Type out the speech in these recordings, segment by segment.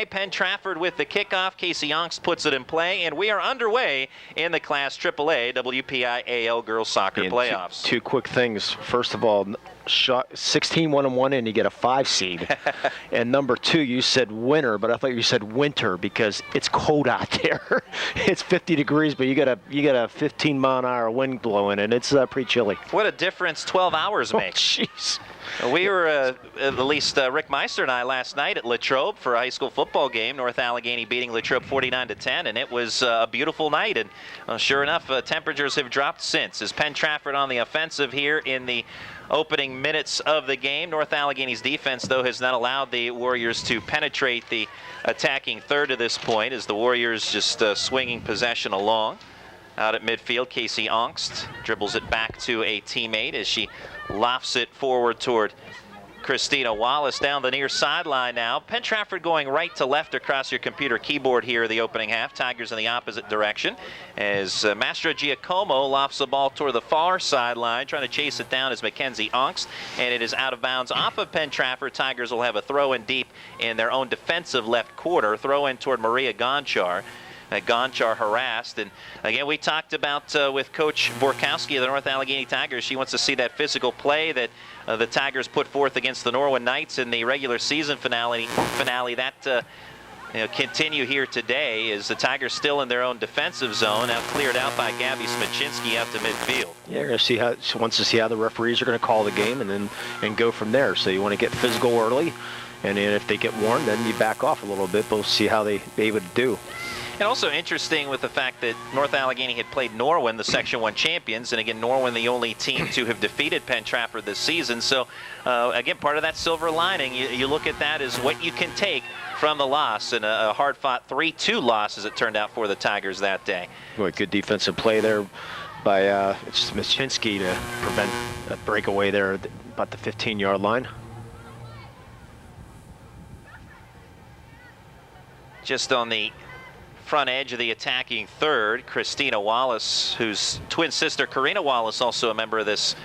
Penn Trafford with the kickoff. Casey Yonks puts it in play, and we are underway in the Class AAA WPIAL Girls Soccer Playoffs. Two quick things. First of all, shot 16 1-1 and you get a 5 seed. And number 2, you said winter, but I thought you said winter because it's cold out there. It's 50 degrees, but you got a 15-mile-an-hour wind blowing, and it's pretty chilly. What a difference 12 hours makes. Oh, jeez. We were, at least Rick Meister and I, last night at Latrobe for a high school football game. North Allegheny beating Latrobe 49-10, and it was a beautiful night. And sure enough, temperatures have dropped since. As Penn Trafford on the offensive here in the opening minutes of the game. North Allegheny's defense, though, has not allowed the Warriors to penetrate the attacking third to this point, as the Warriors just swinging possession along. Out at midfield, Casey Ongst dribbles it back to a teammate as she lofts it forward toward Christina Wallace down the near sideline now. Penn Trafford going right to left across your computer keyboard here the opening half. Tigers in the opposite direction as Mastro Giacomo lofts the ball toward the far sideline. Trying to chase it down is Mackenzie Ongst, and it is out of bounds off of Penn Trafford. Tigers will have a throw in deep in their own defensive left quarter. Throw in toward Maria Gonchar. Gonchar harassed, and again we talked about with Coach Borkowski of the North Allegheny Tigers. She wants to see that physical play that the Tigers put forth against the Norwin Knights in the regular season finale that continue here today. Is the Tigers still in their own defensive zone, now cleared out by Gabby Smaczynski out to midfield. Yeah, you're going to see how she wants to see how the referees are going to call the game, and go from there. So you want to get physical early, and then if they get warned, then you back off a little bit. But we'll see how they able to do. And also interesting with the fact that North Allegheny had played Norwin, the Section 1 champions, and again, Norwin the only team to have defeated Penn Trafford this season. So, again, part of that silver lining, you look at that as what you can take from the loss, and a hard-fought 3-2 loss, as it turned out for the Tigers that day. Well, good defensive play there by Smaczynski to prevent a breakaway there at about the 15-yard line. Just on the front edge of the attacking third, Christina Wallace, whose twin sister Karina Wallace, also a member of this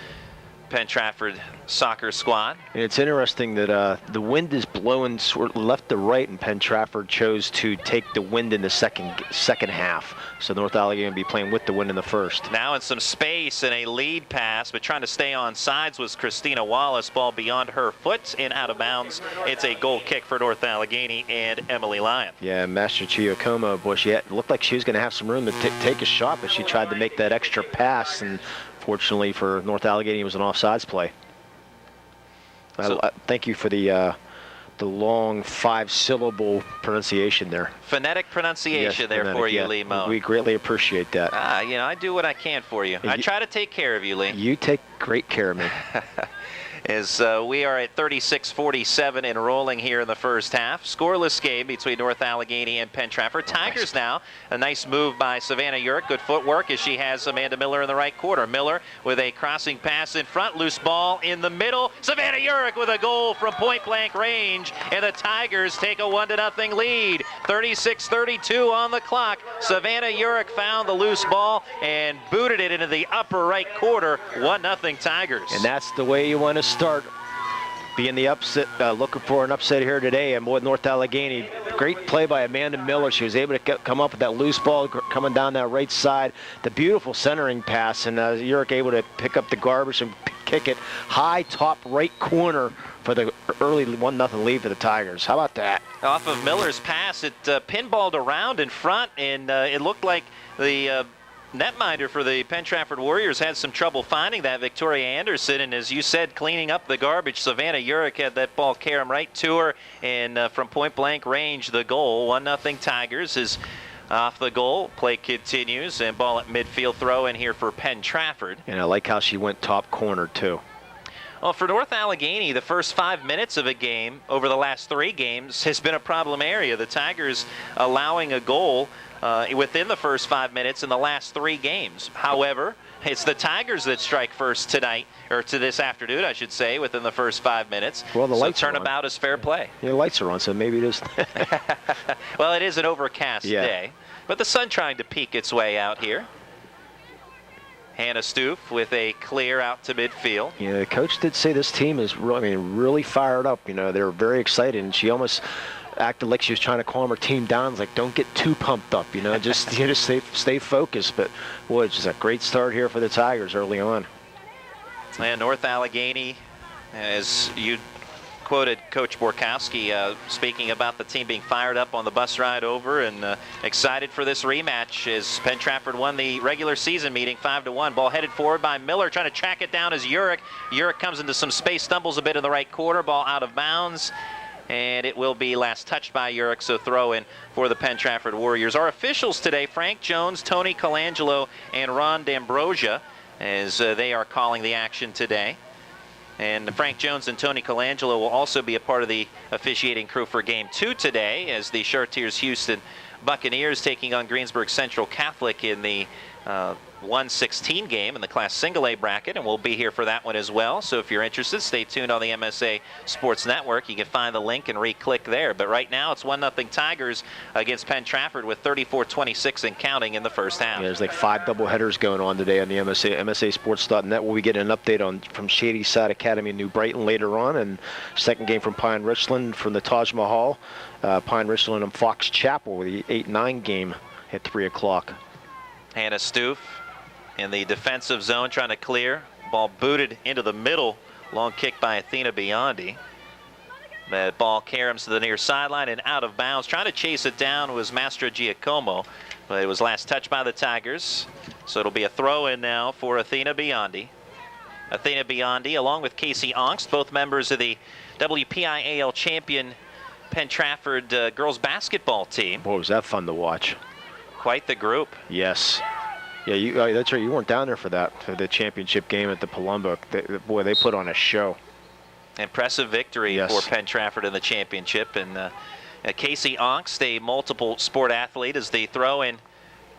Penn Trafford soccer squad. And it's interesting that the wind is blowing sort of left to right, and Penn Trafford chose to take the wind in the second half. So North Allegheny will be playing with the wind in the first. Now in some space and a lead pass, but trying to stay on sides was Christina Wallace. Ball beyond her foot and out of bounds. It's a goal kick for North Allegheny and Emily Lyon. Yeah, Master Giacomo, boy, looked like she was going to have some room to take a shot, but she tried to make that extra pass, and fortunately for North Allegheny, it was an offsides play. So, thank you for the long 5-syllable pronunciation there. Phonetic pronunciation, yes, there phonetic, for you, yeah. Lee Moan. We greatly appreciate that. I do what I can for you. I try to take care of you, Lee. You take great care of me. As we are at 36-47 and rolling here in the first half. Scoreless game between North Allegheny and Penn Trafford. Tigers now, a nice move by Savannah Urick. Good footwork as she has Amanda Miller in the right quarter. Miller with a crossing pass in front, loose ball in the middle. Savannah Urick with a goal from point-blank range, and the Tigers take a 1-0 lead. 36-32 on the clock. Savannah Urick found the loose ball and booted it into the upper right quarter. 1-0 Tigers. And that's the way you want to start, being the upset, looking for an upset here today. And with North Allegheny, great play by Amanda Miller. She was able to come up with that loose ball coming down that right side. The beautiful centering pass, and Urick able to pick up the garbage and kick it high top right corner for the early 1-0 lead for the Tigers. How about that? Off of Miller's pass, it pinballed around in front, and it looked like the netminder for the Penn Trafford Warriors had some trouble finding that, Victoria Anderson, and as you said, cleaning up the garbage. Savannah Urick had that ball carry right to her, and from point-blank range, the goal. 1-0 Tigers is off the goal. Play continues, and ball at midfield, throw in here for Penn Trafford. And I like how she went top corner, too. Well, for North Allegheny, the first 5 minutes of a game over the last 3 games has been a problem area. The Tigers allowing a goal within the first 5 minutes in the last 3 games. However, it's the Tigers that strike first tonight, or to this afternoon, I should say, within the first 5 minutes. Well, the lights turnabout is fair play. Yeah, the lights are on, so maybe it is. Well, it is an overcast day, but the sun trying to peek its way out here. Hannah Stoof with a clear out to midfield. Yeah, the coach did say this team is really fired up. You know, they're very excited, and she almost acted like she was trying to calm her team down. It's like, don't get too pumped up, just stay focused. But boy, it's just a great start here for the Tigers early on. And North Allegheny, as you quoted Coach Borkowski speaking about the team being fired up on the bus ride over and excited for this rematch, as Penn Trafford won the regular season meeting 5-1. Ball headed forward by Miller, trying to track it down as Urick. Urick comes into some space, stumbles a bit in the right corner, ball out of bounds, and it will be last touched by Urick, so throw in for the Penn Trafford Warriors. Our officials today, Frank Jones, Tony Colangelo, and Ron D'Ambrosia, as they are calling the action today. And Frank Jones and Tony Colangelo will also be a part of the officiating crew for Game 2 today, as the Chartiers Houston Buccaneers taking on Greensburg Central Catholic in the 1-16 game in the Class Single A bracket, and we'll be here for that one as well. So if you're interested, stay tuned on the MSA Sports Network. You can find the link and re-click there. But right now, it's 1-0 Tigers against Penn Trafford with 34-26 and counting in the first half. Yeah, there's like 5 doubleheaders going on today on the MSA Sports.net. We'll be getting an update from Shady Side Academy in New Brighton later on, and second game from Pine Richland from the Taj Mahal. Pine Richland and Fox Chapel with the 8-9 game at 3 o'clock. Hannah Stoof in the defensive zone trying to clear. Ball booted into the middle. Long kick by Athena Biondi. That ball caroms to the near sideline and out of bounds. Trying to chase it down was Mastro Giacomo, but it was last touched by the Tigers. So it'll be a throw in now for Athena Biondi. Athena Biondi, along with Casey Ongst, both members of the WPIAL champion Penn Trafford girls basketball team. Boy, was that fun to watch. Quite the group. Yes. Yeah, that's right. You weren't down there for the championship game at the Palumbo. Boy, they put on a show. Impressive victory for Penn Trafford in the championship. And Casey Ongst, a multiple sport athlete, as the throw-in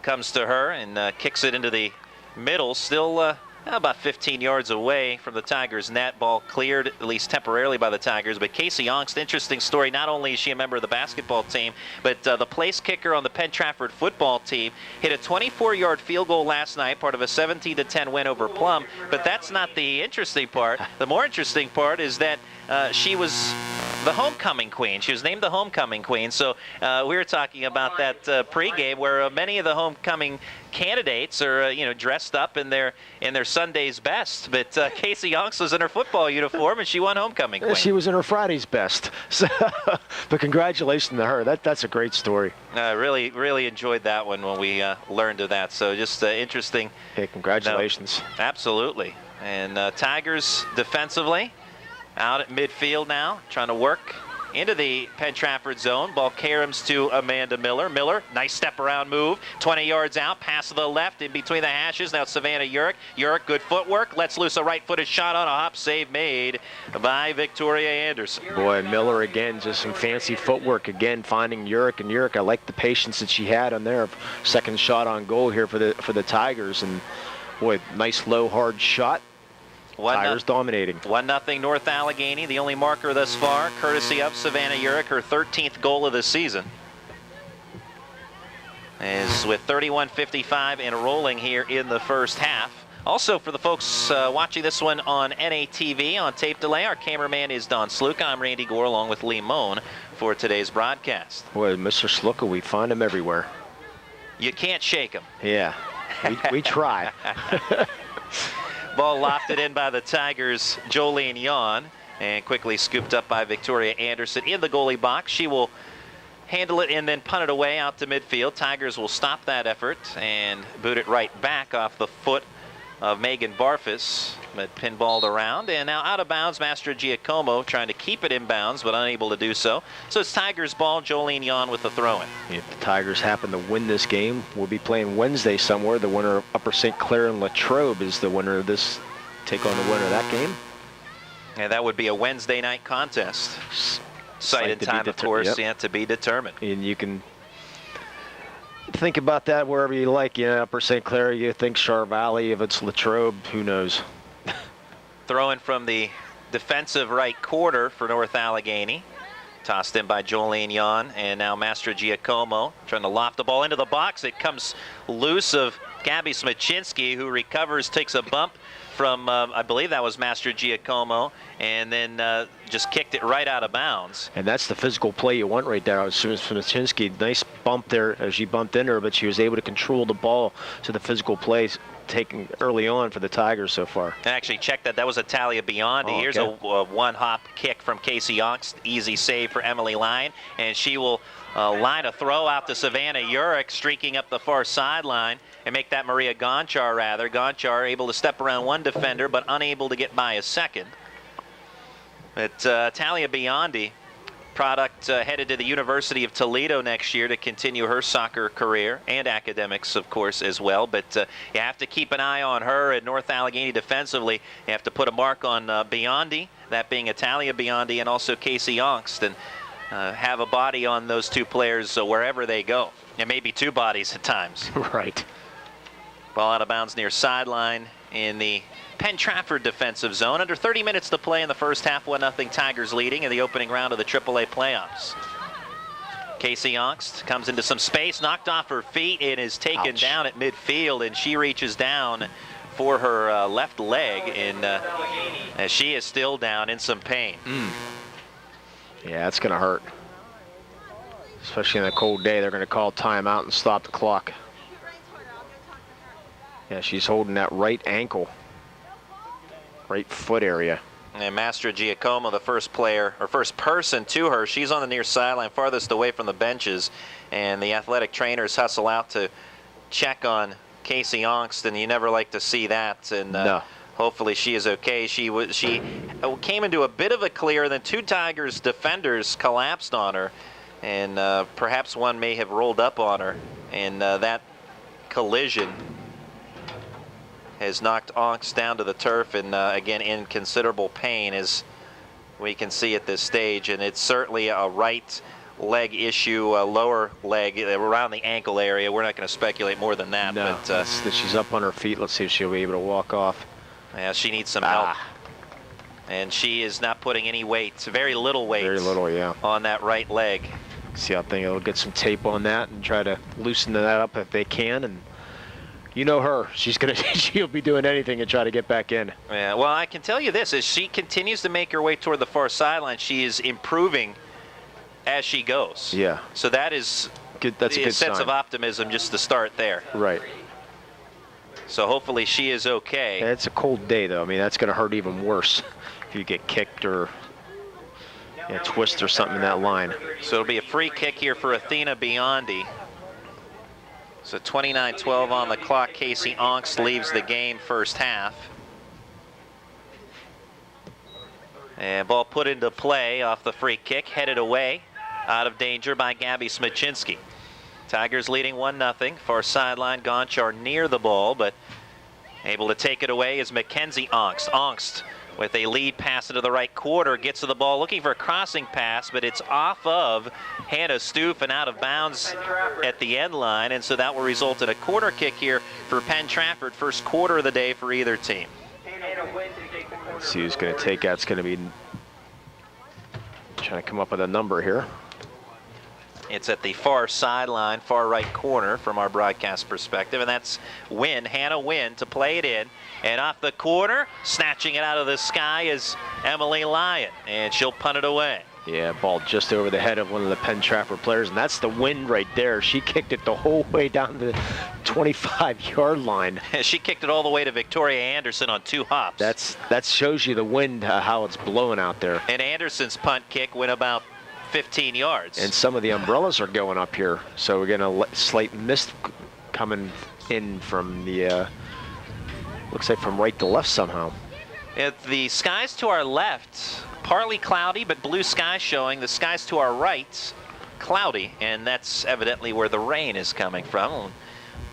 comes to her and kicks it into the middle. Still about 15 yards away from the Tigers' net. Ball cleared, at least temporarily, by the Tigers. But Casey Ongst, interesting story. Not only is she a member of the basketball team, but the place kicker on the Penn Trafford football team hit a 24-yard field goal last night, part of a 17-10 win over Plum. But that's not the interesting part. The more interesting part is that she was the homecoming queen. She was named the homecoming queen. So we were talking about that pregame, where many of the homecoming candidates are dressed up in their Sunday's best, but Casey Ongst was in her football uniform and she won homecoming queen. She was in her Friday's best. So, but congratulations to her. That's a great story. Really enjoyed that one when we learned of that. So just interesting. Hey, congratulations. No, absolutely. And Tigers defensively out at midfield now, trying to work into the Penn Trafford zone. Ball caroms to Amanda Miller. Miller, nice step around move. 20 yards out, pass to the left in between the hashes. Now it's Savannah Urick. Urick, good footwork. Lets loose a right-footed shot on a hop save made by Victoria Anderson. Boy, Miller again, just some fancy footwork again, finding Urick. And Urick, I like the patience that she had on there. Second shot on goal here for the Tigers. And boy, nice low, hard shot. Tigers dominating. 1-0 North Allegheny, the only marker thus far, courtesy of Savannah Urick, her 13th goal of the season. Is with 31:55 and rolling here in the first half. Also, for the folks watching this one on NATV on tape delay, our cameraman is Don Sluka. I'm Randy Gore along with Lee Moan for today's broadcast. Boy, Mr. Sluka, we find him everywhere. You can't shake him. Yeah, we try. Ball lofted in by the Tigers' Jolene Yon, and quickly scooped up by Victoria Anderson in the goalie box. She will handle it and then punt it away out to midfield. Tigers will stop that effort and boot it right back off the foot of Megan Barfus, but pinballed around. And now out of bounds, Mastro Giacomo trying to keep it in bounds, but unable to do so. So it's Tigers ball, Jolene Yon with the throw-in. If the Tigers happen to win this game, we'll be playing Wednesday somewhere. The winner of Upper St. Clair and Latrobe is the winner of this. Take on the winner of that game. And that would be a Wednesday night contest. Site and time, of course, to be determined. And you can think about that wherever you like. Upper St. Clair, you think Char Valley. If it's Latrobe, who knows? Throwing from the defensive right quarter for North Allegheny. Tossed in by Jolene Yon, and now Mastro Giacomo trying to loft the ball into the box. It comes loose of Gabby Smaczynski, who recovers, takes a bump from, I believe that was Mastro Giacomo, and then just kicked it right out of bounds. And that's the physical play you want right there. I was Smicinski, nice bump there as she bumped into her, but she was able to control the ball to the physical plays taken early on for the Tigers so far. Actually, check that. That was Italia Biondi. Oh, okay. Here's a one-hop kick from Casey Yonks. Easy save for Emily Lyon, and she will line a throw out to Savannah Urich, streaking up the far sideline, and make that Maria Gonchar, rather. Gonchar able to step around one defender, but unable to get by a second. But Italia Biondi, product headed to the University of Toledo next year to continue her soccer career and academics, of course, as well. But you have to keep an eye on her and North Allegheny defensively. You have to put a mark on Biondi, that being Italia Biondi, and also Casey Yonks, and have a body on those two players wherever they go. And maybe two bodies at times. Right. Ball out of bounds near sideline in the Penn Trafford defensive zone. Under 30 minutes to play in the first half, 1-0 Tigers leading in the opening round of the AAA playoffs. Casey Yonks comes into some space, knocked off her feet, and is taken down at midfield, and she reaches down for her left leg, and as she is still down in some pain. Yeah, it's going to hurt. Especially on a cold day, they're going to call timeout and stop the clock. Yeah, she's holding that right ankle, right foot area. And Mastra Giacomo, the first player, or first person to her, she's on the near sideline, farthest away from the benches, and the athletic trainers hustle out to check on Casey Yonks, and you never like to see that. And no. Hopefully she is okay. She came into a bit of a clear, then two Tigers defenders collapsed on her, and perhaps one may have rolled up on her, and that collision has knocked Yonks down to the turf, and again in considerable pain, as we can see at this stage. And it's certainly a right leg issue, lower leg around the ankle area. We're not going to speculate more than that. No, but she's up on her feet. Let's see if she'll be able to walk off. Yeah, she needs some help. And she is not putting any weight, very little weight, yeah, on that right leg. See, I think they'll get some tape on that and try to loosen that up if they can. And you know her, she'll be doing anything to try to get back in. Yeah, well, I can tell you this, as she continues to make her way toward the far sideline, she is improving as she goes. Yeah. So that is good. That's a good sense sign. of optimism just to start there. Right. So hopefully she is okay. Yeah, it's a cold day, though. I mean, that's going to hurt even worse if you get kicked or twist or something in that line. So it'll be a free kick here for Athena Biondi. So 29-12 on the clock. Casey Yonks leaves the game first half. And ball put into play off the free kick, headed away, out of danger by Gabby Smicinski. Tigers leading 1-0. Far sideline, Gonchar near the ball, but able to take it away is Mackenzie Yonks. Yonks with a lead pass into the right quarter, gets to the ball looking for a crossing pass, but it's off of Hannah Stoof and out of bounds at the end line, and so that will result in a corner kick here for Penn Trafford. First quarter of the day for either team. Let's see who's going to take that. It's going to be trying to come up with a number here. It's at the far sideline, far right corner from our broadcast perspective, and that's Wynn, Hannah Wynn, to play it in. And off the corner, snatching it out of the sky is Emily Lyon, and she'll punt it away. Yeah, ball just over the head of one of the Penn Trafford players, and that's the Wynn right there. She kicked it the whole way down to the 25-yard line. She kicked it all the way to Victoria Anderson on 2 hops. That shows you the wind, how it's blowing out there. And Anderson's punt kick went about 15 yards. And some of the umbrellas are going up here, so we're getting a slight mist coming in from the, looks like from right to left somehow. The skies to our left, partly cloudy, but blue sky showing. The skies to our right, cloudy, and that's evidently where the rain is coming from.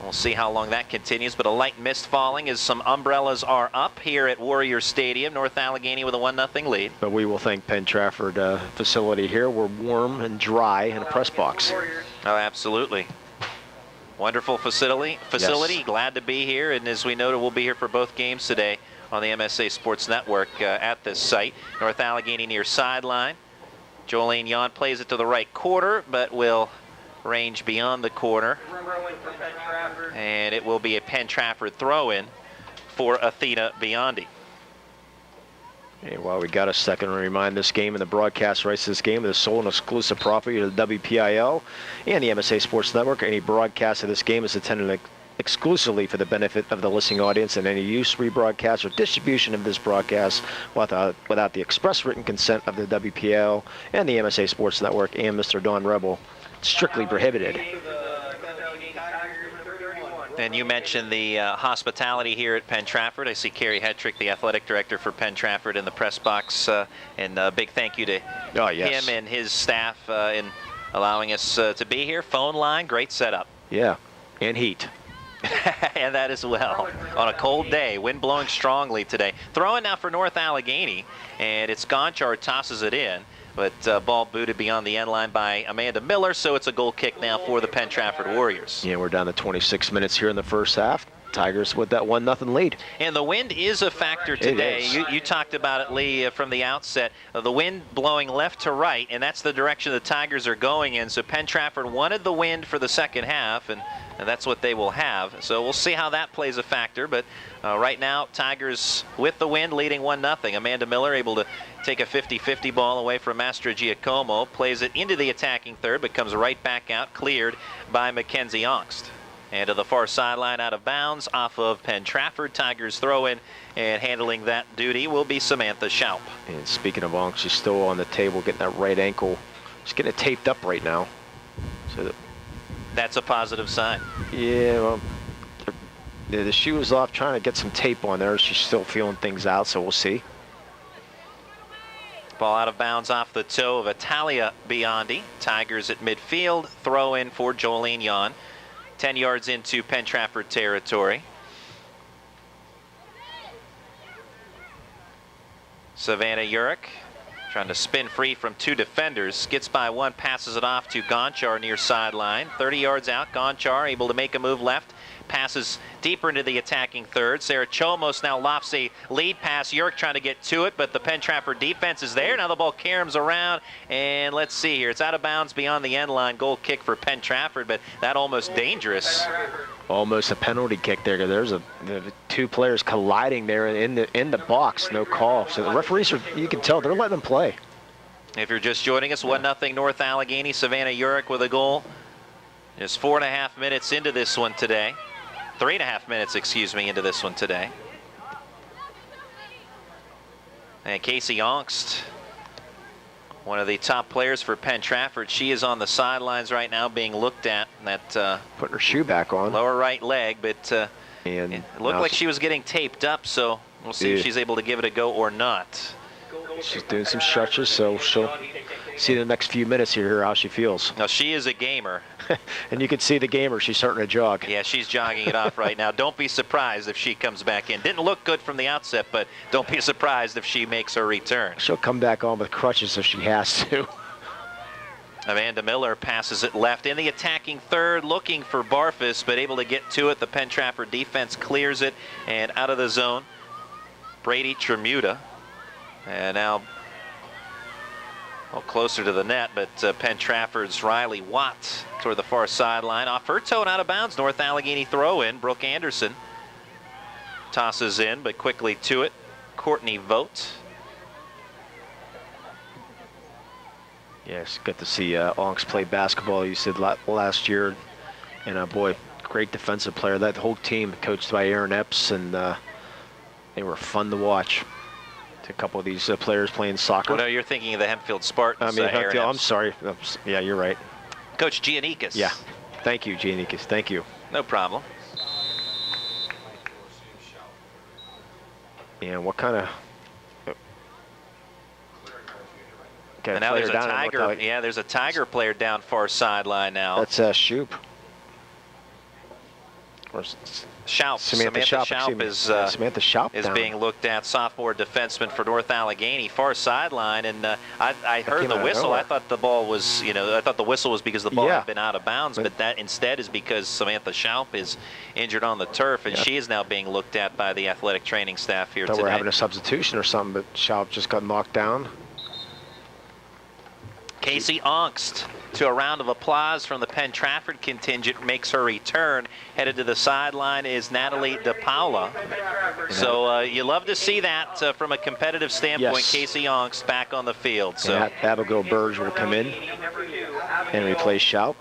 We'll see how long that continues, but a light mist falling as some umbrellas are up here at Warrior Stadium. North Allegheny with a 1-0 lead. But we will thank Penn Trafford facility here. We're warm and dry in a press box. Oh, absolutely. Wonderful facility. Yes. Glad to be here, and as we noted, we'll be here for both games today on the MSA Sports Network at this site. North Allegheny near sideline. Jolene Yon plays it to the right quarter, but will range beyond the corner. And it will be a Penn Trafford throw-in for Athena Biondi. And while we got a second, to remind this game and the broadcast rights to this game is sole and exclusive property of the WPIL and the MSA Sports Network. Any broadcast of this game is intended exclusively for the benefit of the listening audience, and any use, rebroadcast, or distribution of this broadcast without the express written consent of the WPIL and the MSA Sports Network and Mr. Don Rebel, strictly prohibited. And you mentioned the hospitality here at Penn Trafford. I see Kerry Hetrick, the athletic director for Penn Trafford, in the press box. And a big thank you to him and his staff in allowing us to be here. Phone line, great setup. Yeah, and heat. And that as well. On a cold day, wind blowing strongly today. Throwing now for North Allegheny, and it's Gonchar tosses it in. But ball booted beyond the end line by Amanda Miller, so it's a goal kick now for the Penn Trafford Warriors. Yeah, we're down to 26 minutes here in the first half. Tigers with that 1-0 lead. And the wind is a factor today. You talked about it, Lee, from the outset. The wind blowing left to right, and that's the direction the Tigers are going in. So Penn Trafford wanted the wind for the second half, and that's what they will have. So we'll see how that plays a factor. But right now, Tigers with the wind leading 1-0. Amanda Miller able to take a 50-50 ball away from Mastrogiacomo, plays it into the attacking third, but comes right back out, cleared by Mackenzie Ongst. And to the far sideline, out of bounds, off of Penn Trafford. Tigers throw in, and handling that duty will be Samantha Schaup. And speaking of Ongst, she's still on the table, getting that right ankle. She's getting it taped up right now. So that's a positive sign. Yeah, well, the shoe is off, trying to get some tape on there. She's still feeling things out, so we'll see. Ball out of bounds off the toe of Italia Biondi. Tigers at midfield. Throw in for Jolene Yon. 10 yards into Penn Trafford territory. Savannah Urich trying to spin free from two defenders. Gets by one, passes it off to Gonchar near sideline. 30 yards out, Gonchar able to make a move left. Passes deeper into the attacking third. Sarah Chomos now lofts a lead pass. Urich trying to get to it, but the Penn Trafford defense is there. Now the ball caroms around, and let's see here. It's out of bounds beyond the end line. Goal kick for Penn Trafford, but that almost dangerous. Almost a penalty kick there. There's two players colliding there in the box. No call. So the referees are, you can tell, they're letting them play. If you're just joining us, 1-0 North Allegheny. Savannah Urich with a goal. Just 4.5 minutes into this one today. 3.5 minutes, excuse me, into this one today. And Casey Ongst, one of the top players for Penn Trafford. She is on the sidelines right now being looked at. That putting her shoe back on. Lower right leg, but and it looked like she was getting taped up, so we'll see if she's able to give it a go or not. She's doing some stretches, so she'll see the next few minutes here how she feels. Now, she is a gamer. And you can see the gamer. She's starting to jog. Yeah, she's jogging it off right now. Don't be surprised if she comes back in. Didn't look good from the outset, but don't be surprised if she makes her return. She'll come back on with crutches if she has to. Amanda Miller passes it left in the attacking third, looking for Barfus, but able to get to it. The Penn Trafford defense clears it, and out of the zone, Brady Tremuta. And now closer to the net, but Penn Trafford's Riley Watt toward the far sideline. Off her toe and out of bounds. North Allegheny throw in. Brooke Anderson tosses in, but quickly to it. Courtney Vogt. Yes, got to see Ongst play basketball, you said, last year. And boy, great defensive player. That whole team coached by Aaron Epps, and they were fun to watch. A couple of these players playing soccer. Well, no, you're thinking of the Hempfield Spartans. Hempfield, I'm sorry. Yeah, you're right. Coach Giannikis. Yeah. Thank you, Giannikis. Thank you. No problem. And what kind of... And now there's a Tiger. Yeah, there's a Tiger player down far sideline now. That's Shoop. Schaup. Samantha Schaup is being looked at. Sophomore defenseman for North Allegheny, far sideline, and I heard the whistle. I thought the ball was, I thought the whistle was because the ball had been out of bounds, but that instead is because Samantha Schaup is injured on the turf, and she is now being looked at by the athletic training staff here today. We're having a substitution or something, but Schaup just got knocked down. Casey Ongst, to a round of applause from the Penn Trafford contingent, makes her return. Headed to the sideline is Natalie DePaula. So you love to see that from a competitive standpoint. Yes. Casey Ongst back on the field. So And Abigail Burge will come in and replace Shout.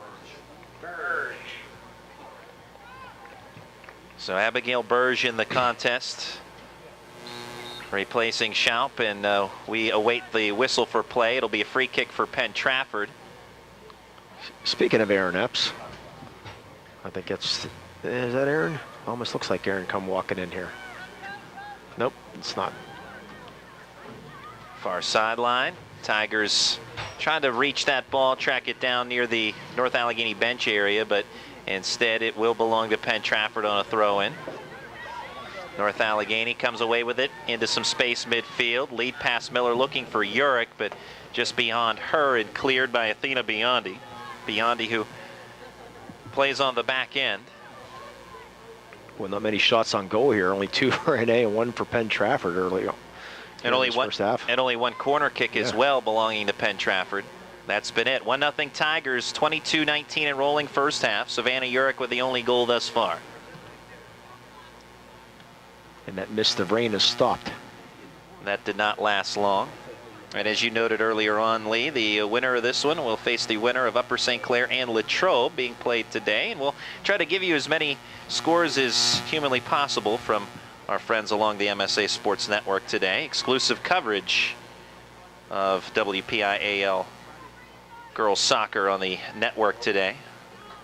So Abigail Burge in the contest, replacing Schaup, and we await the whistle for play. It'll be a free kick for Penn Trafford. Speaking of Aaron Epps, I think is that Aaron? Almost looks like Aaron come walking in here. Nope, it's not. Far sideline. Tigers trying to reach that ball, track it down near the North Allegheny bench area, but instead it will belong to Penn Trafford on a throw-in. North Allegheny comes away with it into some space midfield. Lead pass Miller looking for Urick, but just beyond her and cleared by Athena Biondi. Biondi, who plays on the back end. Well, not many shots on goal here. Only 2 for NA and 1 for Penn Trafford earlier. And only one, first half. and only one corner kick as well belonging to Penn Trafford. That's been it. 1-0 Tigers, 22-19 in rolling first half. Savannah Urick with the only goal thus far. And that mist of rain has stopped. That did not last long. And as you noted earlier on, Lee, the winner of this one will face the winner of Upper St. Clair and Latrobe being played today. And we'll try to give you as many scores as humanly possible from our friends along the MSA Sports Network today. Exclusive coverage of WPIAL girls soccer on the network today.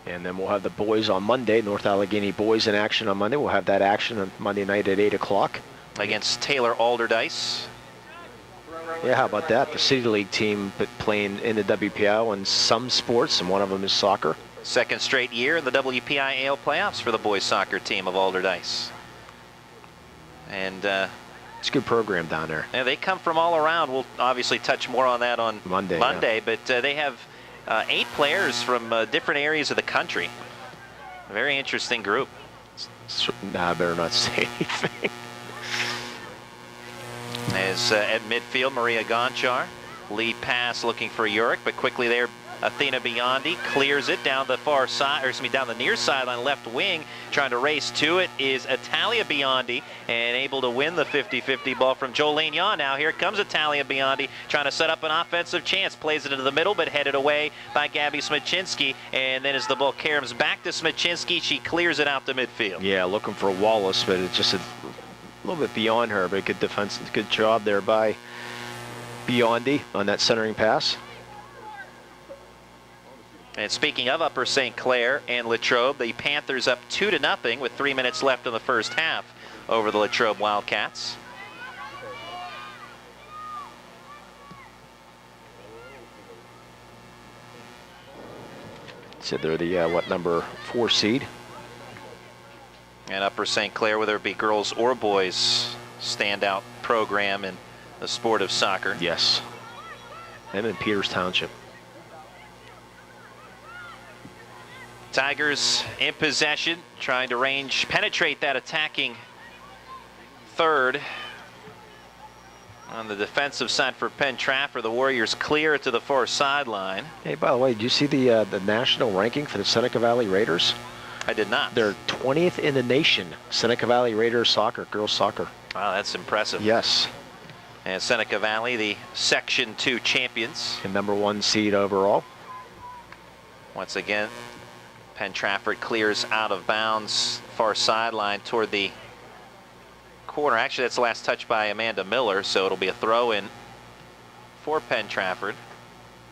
And then we'll have the boys on Monday. North Allegheny boys in action on Monday. We'll have that action on Monday night at 8 o'clock. Against Taylor Alderdice. Yeah, how about that? The City League team playing in the WPIAL in some sports, and one of them is soccer. Second straight year in the WPIAL playoffs for the boys soccer team of Alderdice. And it's a good program down there. yeah, they come from all around. We'll obviously touch more on that on Monday, but they have 8 players from different areas of the country. A very interesting group. Nah, I better not say anything. As at midfield, Maria Gonchar. Lead pass looking for Urick, but quickly there, Athena Biondi clears it down the far side, or excuse me, down the near sideline left wing. Trying to race to it is Italia Biondi, and able to win the 50-50 ball from Jolene Yaw. Now here comes Italia Biondi, trying to set up an offensive chance. Plays it into the middle, but headed away by Gabby Smicinski. And then as the ball caroms back to Smicinski, she clears it out to midfield. Yeah, looking for Wallace, but it's just a little bit beyond her, but good defense, good job there by Biondi on that centering pass. And speaking of Upper St. Clair and Latrobe, the Panthers up 2-0 with 3 minutes left in the first half over the Latrobe Wildcats. So they're the number 4 seed. And Upper St. Clair, whether it be girls or boys, standout program in the sport of soccer. Yes. Them in Peters Township. Tigers in possession, trying to penetrate that attacking third. On the defensive side for Penn Trafford, the Warriors clear it to the far sideline. Hey, by the way, did you see the national ranking for the Seneca Valley Raiders? I did not. They're 20th in the nation. Seneca Valley Raiders soccer, girls soccer. Wow, that's impressive. Yes. And Seneca Valley, the Section 2 champions. And number 1 seed overall. Once again, Penn Trafford clears out of bounds, far sideline toward the corner. Actually, that's the last touch by Amanda Miller, so it'll be a throw-in for Penn Trafford.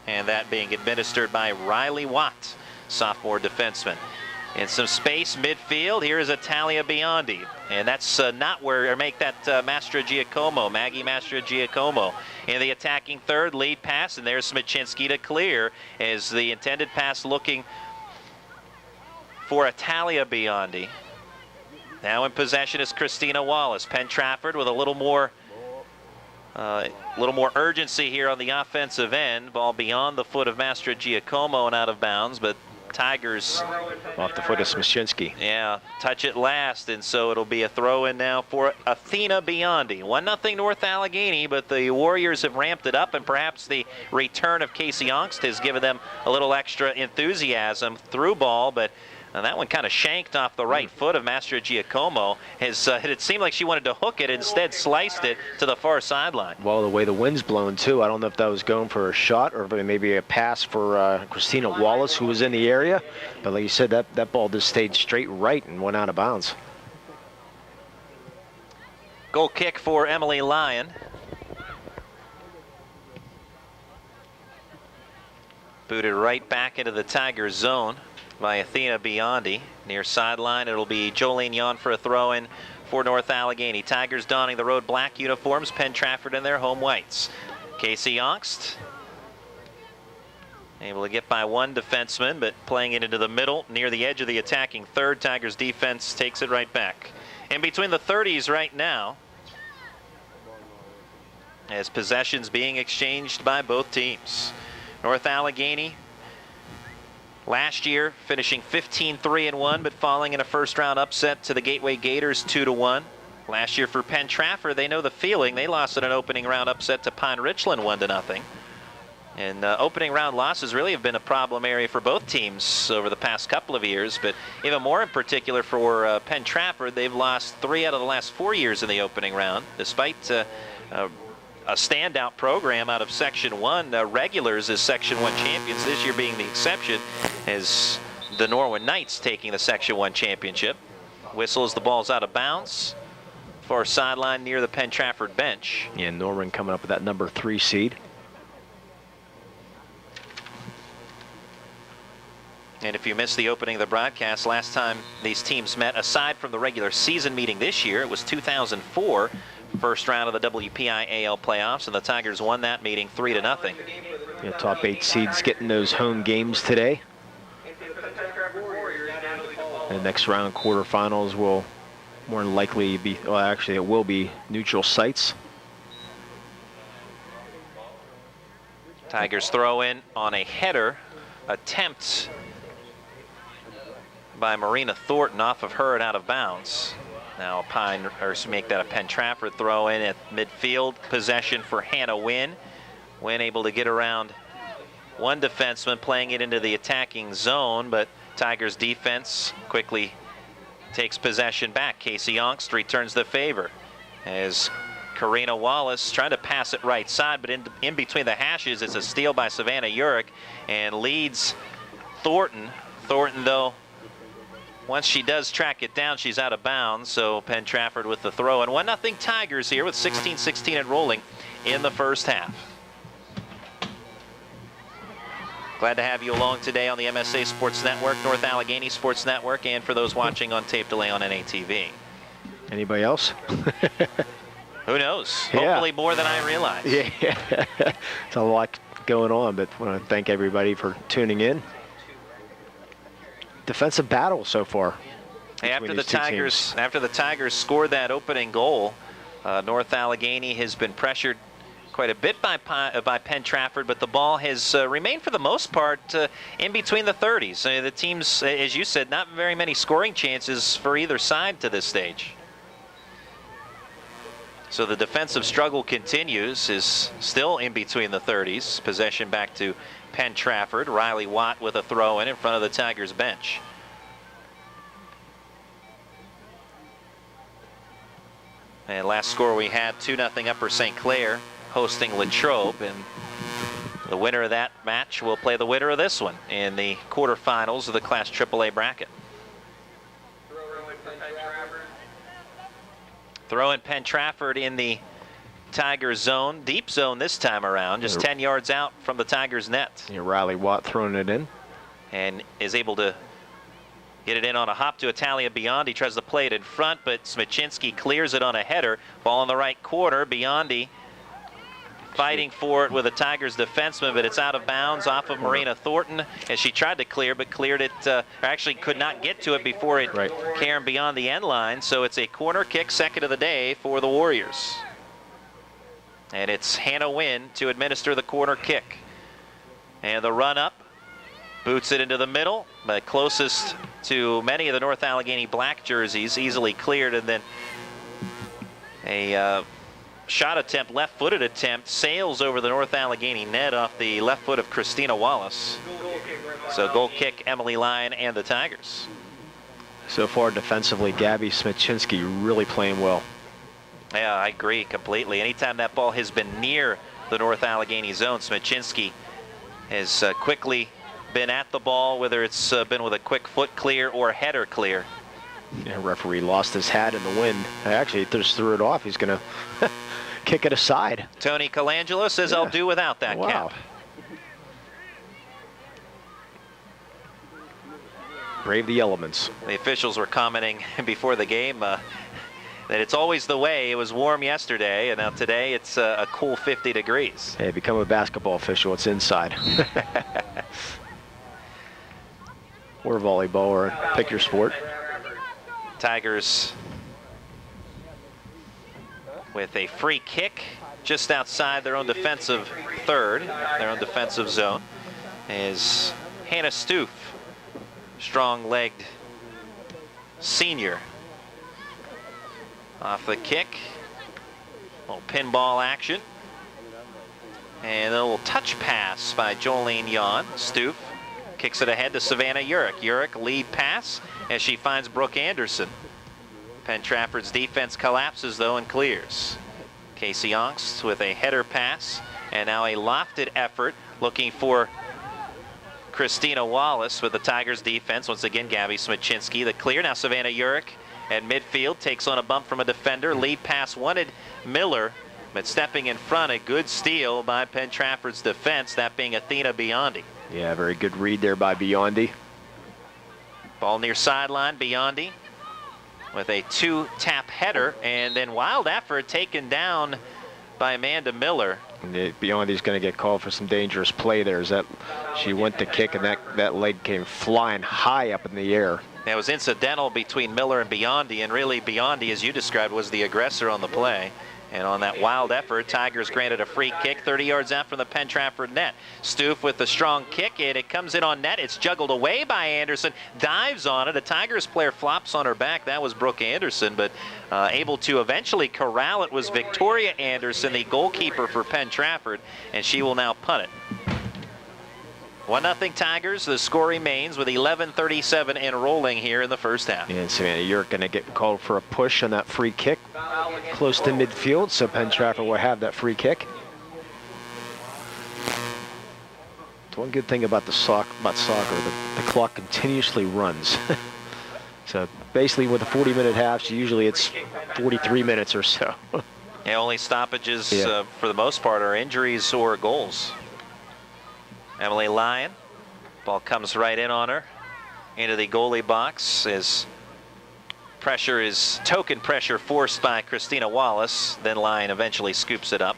And that being administered by Riley Watt, sophomore defenseman. In some space midfield, here is Italia Biondi. And that's not where, make that Mastra Giacomo, Maggie Mastra Giacomo. In the attacking third, lead pass, and there's Smicinski to clear as the intended pass looking for Italia Biondi. Now in possession is Christina Wallace. Penn Trafford with a little more urgency here on the offensive end. Ball beyond the foot of Mastra Giacomo and out of bounds, but Tigers Off the foot of Smyczynski. Yeah, touch it last, and so it'll be a throw-in now for Athena Biondi. 1-0 North Allegheny, but the Warriors have ramped it up, and perhaps the return of Casey Ongst has given them a little extra enthusiasm through ball, but that one kind of shanked off the right foot of Master Giacomo. It seemed like she wanted to hook it, instead sliced it to the far sideline. Well, the way the wind's blown, too, I don't know if that was going for a shot or maybe a pass for Christina Wallace, who was in the area. But like you said, that ball just stayed straight right and went out of bounds. Goal kick for Emily Lyon. Booted right back into the Tigers zone by Athena Biondi. Near sideline, it'll be Jolene Yon for a throw-in for North Allegheny. Tigers donning the road black uniforms, Penn Trafford in their home whites. Casey Ongst able to get by one defenseman, but playing it into the middle near the edge of the attacking third. Tigers defense takes it right back. In between the 30s right now, as possessions being exchanged by both teams. North Allegheny last year finishing 15-3-1, but falling in a first-round upset to the Gateway Gators 2-1. Last year for Penn Trafford, they know the feeling. They lost in an opening round upset to Pine Richland 1-0. And opening round losses really have been a problem area for both teams over the past couple of years, but even more in particular for Penn Trafford. They've lost 3 out of the last 4 years in the opening round, despite a standout program out of Section 1. Regulars as Section 1 champions, this year being the exception, as the Norwin Knights taking the Section 1 championship. Whistles, the ball's out of bounds. Far sideline near the Penn Trafford bench. Yeah, Norwin coming up with that number 3 seed. And if you missed the opening of the broadcast, last time these teams met, aside from the regular season meeting this year, it was 2004. First round of the WPIAL playoffs, and the Tigers won that meeting 3-0. Yeah, top 8 seeds getting those home games today. And the next round quarterfinals will more than likely be, well, actually it will be neutral sites. Tigers throw in on a header attempt by Marina Thornton off of her and out of bounds. Now make that a Penn Trafford throw in at midfield. Possession for Hannah Wynn. Wynn able to get around one defenseman, playing it into the attacking zone, but Tigers defense quickly takes possession back. Casey Ongst returns the favor as Karina Wallace trying to pass it right side, but in between the hashes, it's a steal by Savannah Urick and leads Thornton. Thornton, though, once she does track it down, she's out of bounds, so Penn Trafford with the throw. And 1-0 Tigers here with 16-16 and rolling in the first half. Glad to have you along today on the MSA Sports Network, North Allegheny Sports Network, and for those watching on tape delay on NATV. Anybody else? Who knows? Yeah. Hopefully more than I realize. Yeah, it's a lot going on, but I want to thank everybody for tuning in. Defensive battle so far. After the Tigers scored that opening goal, North Allegheny has been pressured quite a bit by Penn Trafford, but the ball has remained for the most part in between the 30s. The teams, as you said, not very many scoring chances for either side to this stage. So the defensive struggle continues, is still in between the 30s. Possession back to Penn Trafford. Riley Watt with a throw in front of the Tigers bench. And last score we had, 2-0 Upper St. Clair hosting Latrobe, and the winner of that match will play the winner of this one in the quarterfinals of the Class AAA bracket. Throw in Penn Trafford in the Tigers zone, deep zone this time around, just 10 yards out from the Tigers net. Yeah, Riley Watt throwing it in. And is able to get it in on a hop to Atalia Biondi. Tries to play it in front, but Smyczynski clears it on a header. Ball in the right corner. Biondi fighting for it with a Tigers defenseman, but it's out of bounds off of Marina Thornton as she tried to clear, but cleared it, actually could not get to it before it carried beyond the end line. So it's a corner kick, second of the day for the Warriors. And it's Hannah Wynn to administer the corner kick. And the run up Boots it into the middle, but closest to many of the North Allegheny black jerseys, easily cleared, and then a shot attempt, left-footed attempt, sails over the North Allegheny net off the left foot of Christina Wallace. So goal kick, Emily Lyon and the Tigers. So far defensively, Gabby Smicinski really playing well. Yeah, I agree completely. Anytime that ball has been near the North Allegheny zone, Smicinski has quickly been at the ball, whether it's been with a quick foot clear or header clear. Yeah, referee lost his hat in the wind. Actually, he just threw it off. He's going to kick it aside. Tony Colangelo says, yeah, I'll do without that cap. Brave the elements. The officials were commenting before the game that it's always the way. It was warm yesterday, and now today it's a cool 50 degrees. Hey, become a basketball official. It's inside. Or volleyball, or pick your sport. Tigers with a free kick just outside their own defensive third, their own defensive zone, is Hannah Stoof, strong-legged senior. Off the kick, little pinball action, and a little touch pass by Jolene Yon. Stoof kicks it ahead to Savannah Urick. Urick lead pass as she finds Brooke Anderson. Penn Trafford's defense collapses though and clears. Casey Ongst with a header pass, and now a lofted effort looking for Christina Wallace with the Tigers defense. Once again, Gabby Smicinski the clear. Now Savannah Urick at midfield takes on a bump from a defender. Lead pass wanted Miller, but stepping in front, a good steal by Penn Trafford's defense, that being Athena Biondi. Yeah, very good read there by Biondi. Ball near sideline, Biondi with a two-tap header, and then wild effort taken down by Amanda Miller. Biondi's going to get called for some dangerous play there. As that she went to kick, and that leg came flying high up in the air. It was incidental between Miller and Biondi, and really Biondi, as you described, was the aggressor on the play. And on that wild effort, Tigers granted a free kick 30 yards out from the Penn Trafford net. Stoof with the strong kick, and it comes in on net. It's juggled away by Anderson, dives on it. A Tigers player flops on her back. That was Brooke Anderson, but able to eventually corral it was Victoria Anderson, the goalkeeper for Penn Trafford, and she will now punt it. 1-0 Tigers. The score remains with 11:37 and rolling here in the first half. And Savannah, you're going to get called for a push on that free kick close to midfield, so Penn Trafford will have that free kick. It's one good thing about soccer, the clock continuously runs. So basically with the 40-minute halves, usually it's 43 minutes or so. Yeah, only stoppages for the most part are injuries or goals. Emily Lyon, ball comes right in on her into the goalie box as pressure is token pressure forced by Christina Wallace. Then Lyon eventually scoops it up.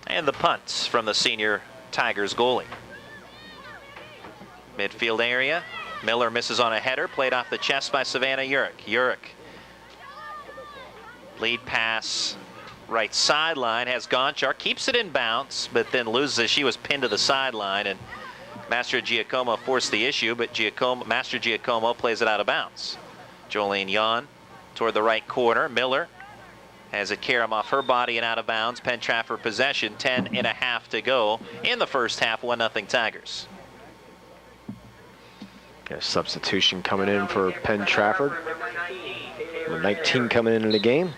And the punt from the senior Tigers goalie. Midfield area. Miller misses on a header, played off the chest by Savannah Urick. Urick, lead pass. Right sideline has Gonchar, keeps it in bounds, but then loses it. She was pinned to the sideline, and Master Giacomo forced the issue, but Master Giacomo plays it out of bounds. Jolene Yon toward the right corner. Miller has it carry him off her body and out of bounds. Penn Trafford possession, 10.5 to go in the first half, 1-0 Tigers. A substitution coming in for Penn Trafford. Number 19 coming into the game.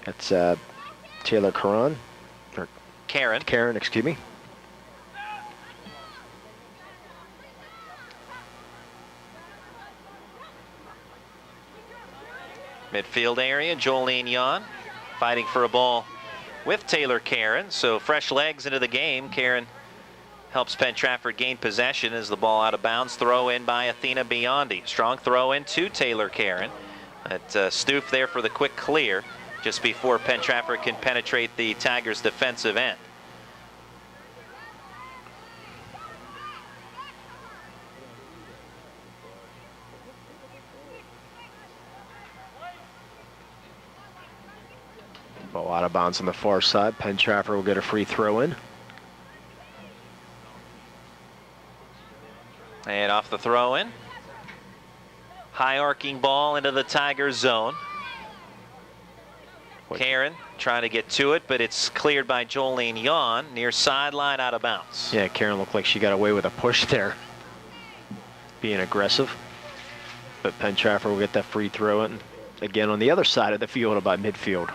That's Taylor Karen, excuse me. Midfield area, Jolene Yon fighting for a ball with Taylor Karen. So fresh legs into the game. Karen helps Penn Trafford gain possession as the ball out of bounds. Throw in by Athena Biondi. Strong throw in to Taylor Karen. At Stoof there for the quick clear, just before Penn Trafford can penetrate the Tigers' defensive end. Ball out of bounds on the far side. Penn Trafford will get a free throw in. And off the throw-in. High arcing ball into the Tigers zone. Karen trying to get to it, but it's cleared by Jolene Yon near sideline, out of bounds. Yeah, Karen looked like she got away with a push there, being aggressive. But Penn Trafford will get that free throw in again on the other side of the field, about midfield.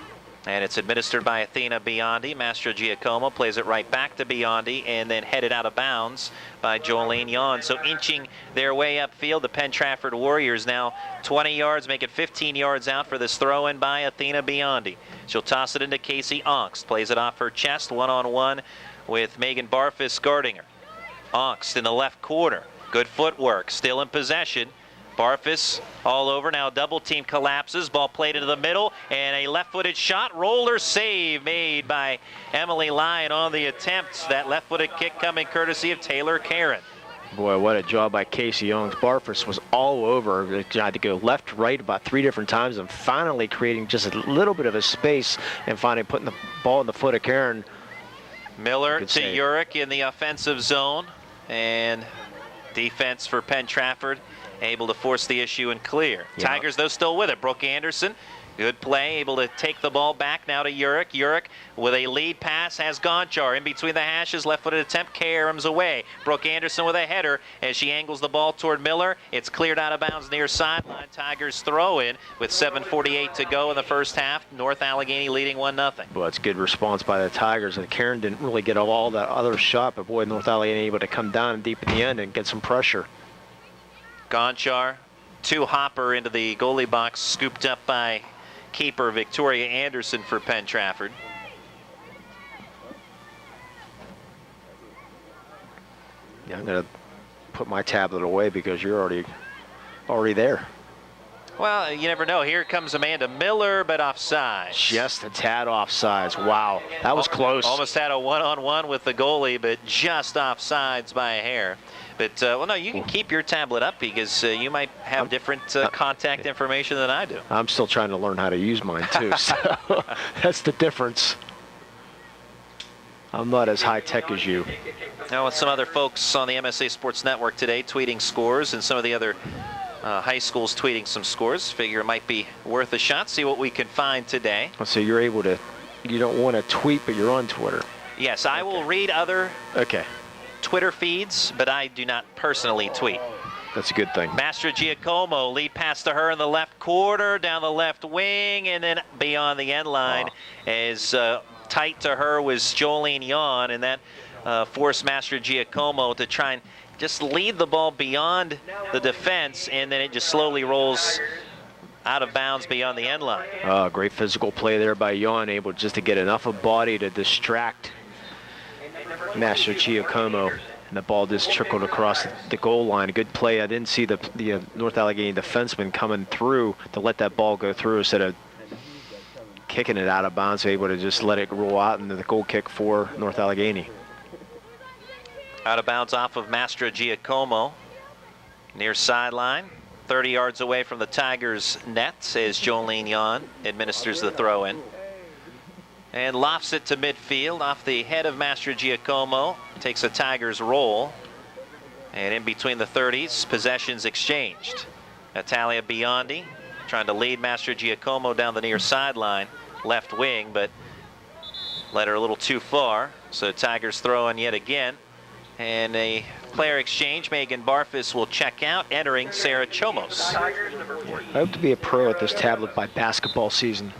And it's administered by Athena Biondi. Mastro Giacomo plays it right back to Biondi and then headed out of bounds by Jolene Yon. So inching their way upfield, the Penn Trafford Warriors now 20 yards, make it 15 yards out for this throw-in by Athena Biondi. She'll toss it into Casey Ongst. Plays it off her chest, one-on-one with Megan Barfus guarding her. Ongst in the left corner. Good footwork, still in possession. Barfus all over, now double team collapses, ball played into the middle, and a left-footed shot, roller save made by Emily Lyon on the attempt. That left-footed kick coming courtesy of Taylor Karen. Boy, what a job by Casey Youngs. Barfus was all over. She had to go left, right about 3 different times, and finally creating just a little bit of a space and finally putting the ball in the foot of Karen. Miller to Urich in the offensive zone, and defense for Penn Trafford able to force the issue and clear. Yeah. Tigers, though, still with it. Brooke Anderson, good play, able to take the ball back now to Urich. Urich with a lead pass has Gonchar in between the hashes, left-footed attempt, caroms away. Brooke Anderson with a header as she angles the ball toward Miller. It's cleared out of bounds near sideline. Tigers throw in with 7:48 to go in the first half. North Allegheny leading 1-0. Well, it's good response by the Tigers. And Karen didn't really get all that other shot, but boy, North Allegheny able to come down deep in the end and get some pressure. Gonchar, two-hopper into the goalie box, scooped up by keeper Victoria Anderson for Penn Trafford. Yeah, I'm going to put my tablet away because you're already there. Well, you never know. Here comes Amanda Miller, but offside. Just a tad offsides. Wow, that was close. Almost had a one-on-one with the goalie, but just offsides by a hair. But, well, no, you can keep your tablet up because you might have different contact information than I do. I'm still trying to learn how to use mine, too, so that's the difference. I'm not as high-tech as you. Now, with some other folks on the MSA Sports Network today tweeting scores, and some of the other high schools tweeting some scores, figure it might be worth a shot. See what we can find today. So you're able to, you don't want to tweet, but you're on Twitter. Yes, I will read other Twitter feeds, but I do not personally tweet. That's a good thing. Mastro Giacomo, lead pass to her in the left quarter, down the left wing, and then beyond the end line. As tight to her was Jolene Yon, and that forced Mastro Giacomo to try and just lead the ball beyond the defense, and then it just slowly rolls out of bounds beyond the end line. Great physical play there by Yon, able just to get enough of body to distract Mastro Giacomo, and the ball just trickled across the goal line. A good play. I didn't see the North Allegheny defenseman coming through to let that ball go through instead of kicking it out of bounds, able to just let it roll out into the goal kick for North Allegheny. Out of bounds off of Mastro Giacomo, near sideline, 30 yards away from the Tigers' net, as Jolene Yon administers the throw-in. And lofts it to midfield off the head of Mastro Giacomo, takes a Tigers roll. And in between the 30s, possessions exchanged. Natalia Biondi trying to lead Mastro Giacomo down the near sideline, left wing, but led her a little too far. So Tigers throw in yet again. And a player exchange. Megan Barfus will check out, entering Sarah Chomos. I hope to be a pro at this tablet by basketball season.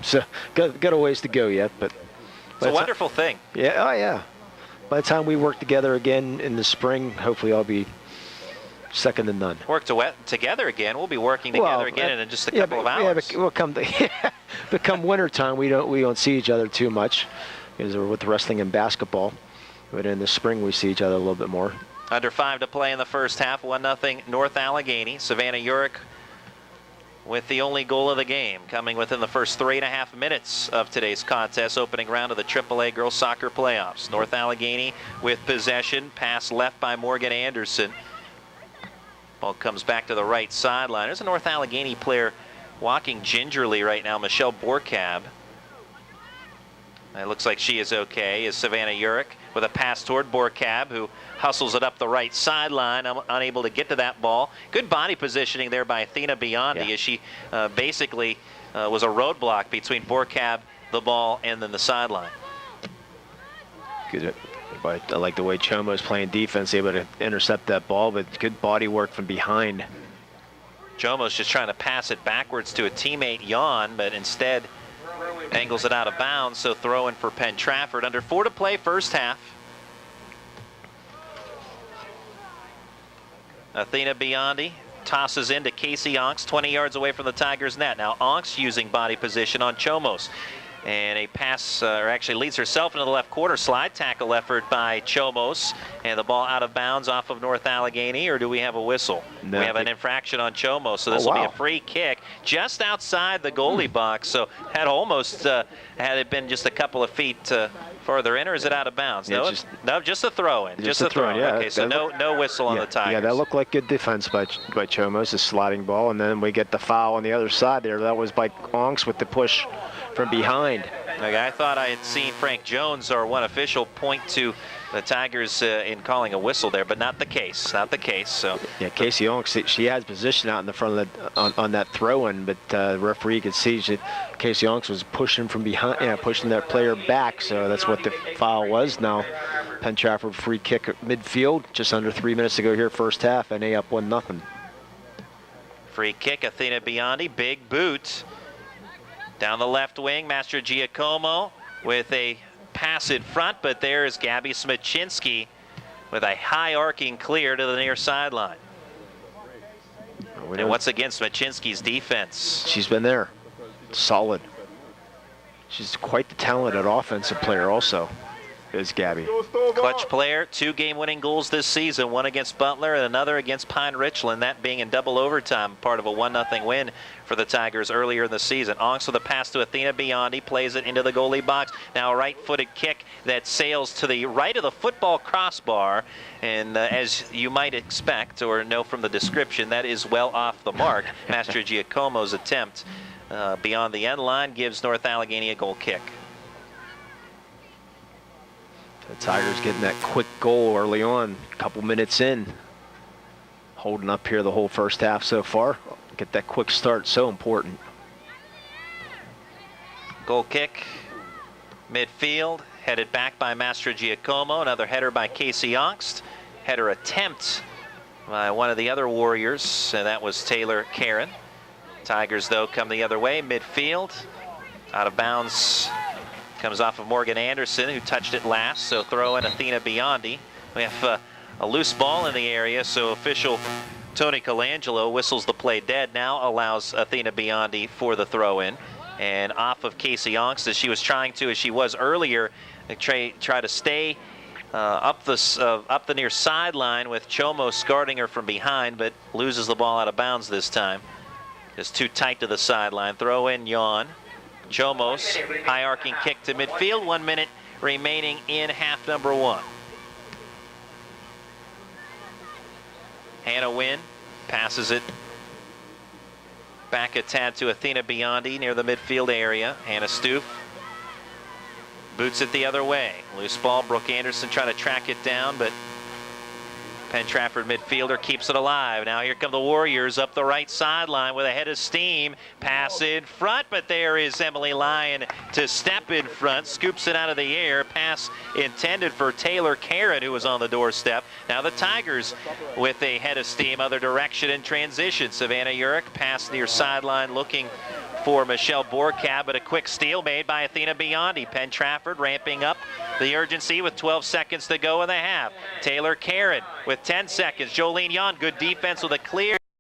So got a ways to go yet, but it's a wonderful thing. Yeah, oh yeah. By the time we work together again in the spring, hopefully I'll be second to none. Work together again. We'll be working together again in just a couple of hours. Yeah, but come winter time, we don't see each other too much because we're with wrestling and basketball. But in the spring, we see each other a little bit more. Under 5 to play in the first half, 1-0 North Allegheny. Savannah Urich with the only goal of the game, coming within the first 3.5 minutes of today's contest, opening round of the AAA Girls Soccer Playoffs. North Allegheny with possession, pass left by Morgan Anderson. Ball comes back to the right sideline. There's a North Allegheny player walking gingerly right now, Michelle Borcab. It looks like she is okay, is Savannah Urich with a pass toward Borcab, who hustles it up the right sideline, unable to get to that ball. Good body positioning there by Athena Biondi, as she basically was a roadblock between Borcab, the ball, and then the sideline. Good. But I like the way Chomo's playing defense, able to intercept that ball, but good body work from behind. Chomo's just trying to pass it backwards to a teammate, Jan, but instead angles it out of bounds, so throw in for Penn Trafford. Under 4 to play, first half. Athena Biondi tosses into Casey Onks, 20 yards away from the Tigers' net. Now Onks using body position on Chomos. And a pass, or actually leads herself into the left quarter. Slide tackle effort by Chomos. And the ball out of bounds off of North Allegheny, or do we have a whistle? No, we have an infraction on Chomos, so this will be a free kick just outside the goalie box. So had almost, had it been just a couple of feet further in, or is it out of bounds? Yeah, No, just a throw in. Just a throw in. Yeah, okay, so no whistle on the Tigers. Yeah, that looked like good defense by Chomos, a sliding ball. And then we get the foul on the other side there. That was by Onks with the push from behind. Okay, I thought I had seen Frank Jones, our one official, point to the Tigers in calling a whistle there, but not the case. Not the case. So yeah, Casey Onks, she has position out in the front of the, on that throw-in, but the referee could see that Casey Onks was pushing from behind, pushing that player back. So that's what the foul was. Now Penn Trafford free kick at midfield, just under 3 minutes to go here, first half. NA up 1-0. Free kick, Athena Biondi, big boot. Down the left wing, Master Giacomo with a pass in front, but there is Gabby Smaczynski with a high arcing clear to the near sideline. And once again, Smaczynski's defense. She's been there, solid. She's quite the talented offensive player also, is Gabby. Clutch player, 2 game-winning goals this season, one against Butler and another against Pine Richland, that being in double overtime, part of a 1-0 win for the Tigers earlier in the season. Onks with a pass to Athena Biondi, plays it into the goalie box. Now a right-footed kick that sails to the right of the football crossbar, and as you might expect or know from the description, that is well off the mark. Master Giacomo's attempt beyond the end line gives North Allegheny a goal kick. The Tigers getting that quick goal early on, a couple minutes in. Holding up here the whole first half so far. Get that quick start, so important. Goal kick, midfield, headed back by Master Giacomo. Another header by Casey Onks. Header attempt by one of the other Warriors, and that was Taylor Karen. Tigers, though, come the other way, midfield. Out of bounds. Comes off of Morgan Anderson, who touched it last, so throw in Athena Biondi. We have a loose ball in the area, so official Tony Colangelo whistles the play dead, now allows Athena Biondi for the throw in. And off of Casey Onks, as she was trying to, as she was earlier, try to stay up the near sideline with Chomos guarding her from behind, but loses the ball out of bounds this time. Just too tight to the sideline. Throw in Jan. Chomos, high arcing kick to midfield, 1 minute remaining in half number 1. Hannah Wynn passes it back a tad to Athena Biondi near the midfield area. Hannah Stoof boots it the other way. Loose ball, Brooke Anderson trying to track it down, but Penn Trafford midfielder keeps it alive. Now here come the Warriors up the right sideline with a head of steam. Pass in front, but there is Emily Lyon to step in front. Scoops it out of the air. Pass intended for Taylor Karen, who was on the doorstep. Now the Tigers with a head of steam, other direction in transition. Savannah Urich, pass near sideline looking for Michelle Borcab, but a quick steal made by Athena Biondi. Penn Trafford ramping up the urgency with 12 seconds to go in the half. Taylor Karen with 10 seconds. Jolene Yon, good defense with a clear.